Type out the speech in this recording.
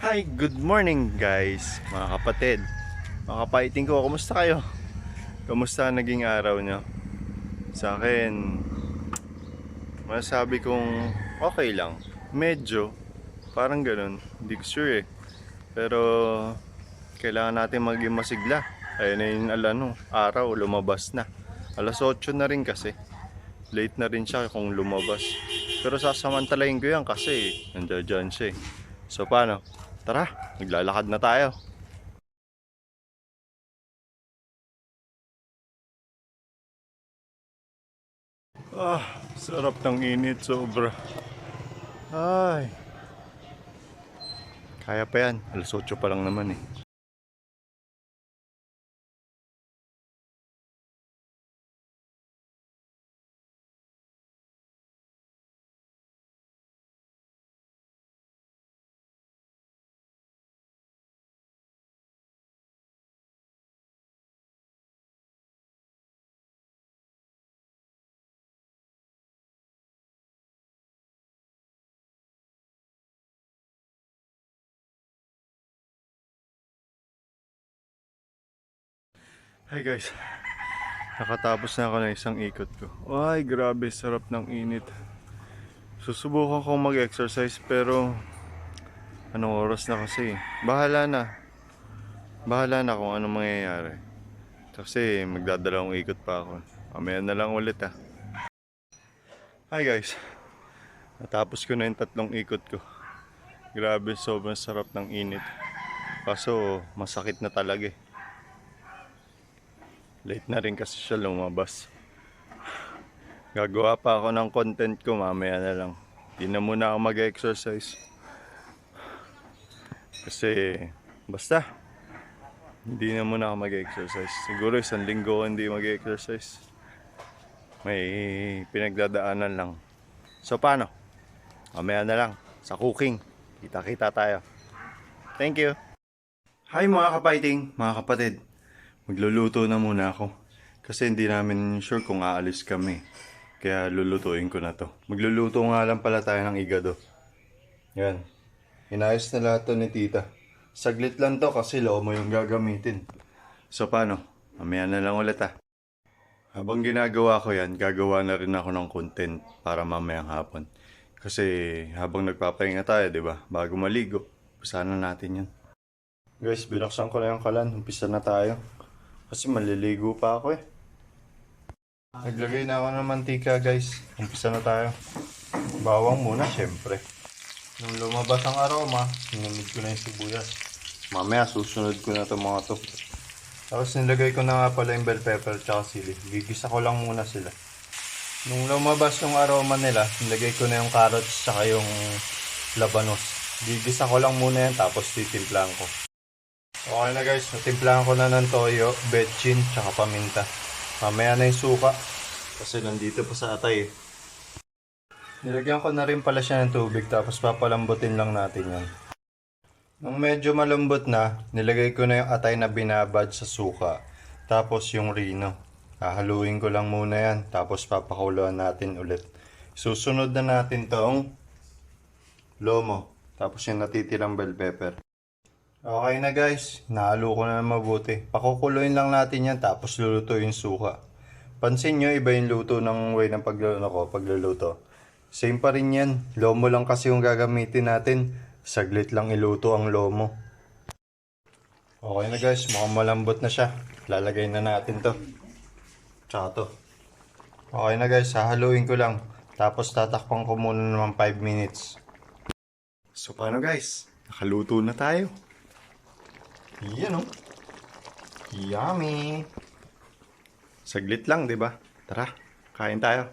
Hi, good morning guys, mga kapatid, mga kapaiting ko, kumusta kayo? Kamusta naging araw nyo? Sa akin, masasabi kong okay lang. Medyo, parang ganun, hindi ko sure eh. Pero, kailangan natin maging masigla. Ayun na yung araw, lumabas na. Alas 8 na rin kasi. Late na rin siya kung lumabas. Pero sasamantalayin ko yan kasi nandiyan siya eh. So paano? Tara, maglalakad na tayo. Sarap ng init, sobra. Ay, kaya pa yan. Alas 8 pa lang naman eh. Hi guys, nakatapos na ako ng isang ikot ko. Ay, grabe, sarap ng init. Susubukan kong mag-exercise pero anong oras na kasi? Bahala na. Bahala na kung anong mangyayari. Kasi magdadalawang ikot pa ako. Mamaya na lang ulit ah. Hi guys, natapos ko na yung 3 ikot ko. Grabe, sobrang sarap ng init. Kaso masakit na talaga eh. Late na rin kasi siya lumabas. Gagawa pa ako ng content ko mamaya na lang. Hindi na muna ako mag-exercise. Kasi basta hindi na muna ako mag-exercise. Siguro 1 linggo hindi mag-exercise. May pinagdadaanan lang. So paano? Mamaya na lang sa cooking. Kita-kita tayo. Thank you. Hi mga kapaiting, mga kapatid. Magluluto na muna ako. Kasi hindi namin sure kung aalis kami. Kaya lulutuin ko na to. Magluluto nga lang pala tayo ng igado. Yan. Inayos na lahat to ni tita. Saglit lang to kasi lomo yung gagamitin. So paano? Mamaya na lang ulit ah. Habang ginagawa ko yan, gagawa na rin ako ng content para mamayang hapon. Kasi habang nagpapahinga tayo, di ba? Bago maligo, usahan na natin yan. Guys, binuksan ko na yung kalan. Umpisa na tayo. Kasi maliligo pa ako eh. Naglagay na ako ng mantika guys. Umpisa na tayo. Bawang muna syempre. Nung lumabas ang aroma, sinunod ko na yung sibuyas. Mamaya susunod ko na itong mga to. Tapos nilagay ko na nga pala yung bell pepper at sili. Gigisa ko lang muna sila. Nung lumabas yung aroma nila, nilagay ko na yung carrots at yung labanos. Gigisa ko lang muna yan tapos titimplahan ko. Okay na guys, natimplahan ko na ng toyo, betchin, tsaka paminta. Mamaya na yung suka. Kasi nandito pa sa atay eh. Nilagyan ko na rin pala siya ng tubig tapos papalambutin lang natin yan. Nung medyo malambot na, nilagay ko na yung atay na binabad sa suka. Tapos yung rino. Hahaluin ko lang muna yan. Tapos papakuluan natin ulit. Susunod na natin tong lomo. Tapos yung natitirang bell pepper. Okay na guys, nahalo ko na mabuti. Pakukuluin lang natin yan tapos lulutuin suka. Pansin nyo, iba yung luto ng way ng pagluluto. Same pa rin yan. Lomo lang kasi yung gagamitin natin. Saglit lang iluto ang lomo. Okay na guys, mukhang malambot na siya. Lalagay na natin to. Tsaka to. Okay na guys, hahaluin ko lang. Tapos tatakpan ko muna naman 5 minutes. So paano guys? Nakaluto na tayo. Yan oh. Yummy. Saglit lang, 'di ba? Tara, kain tayo.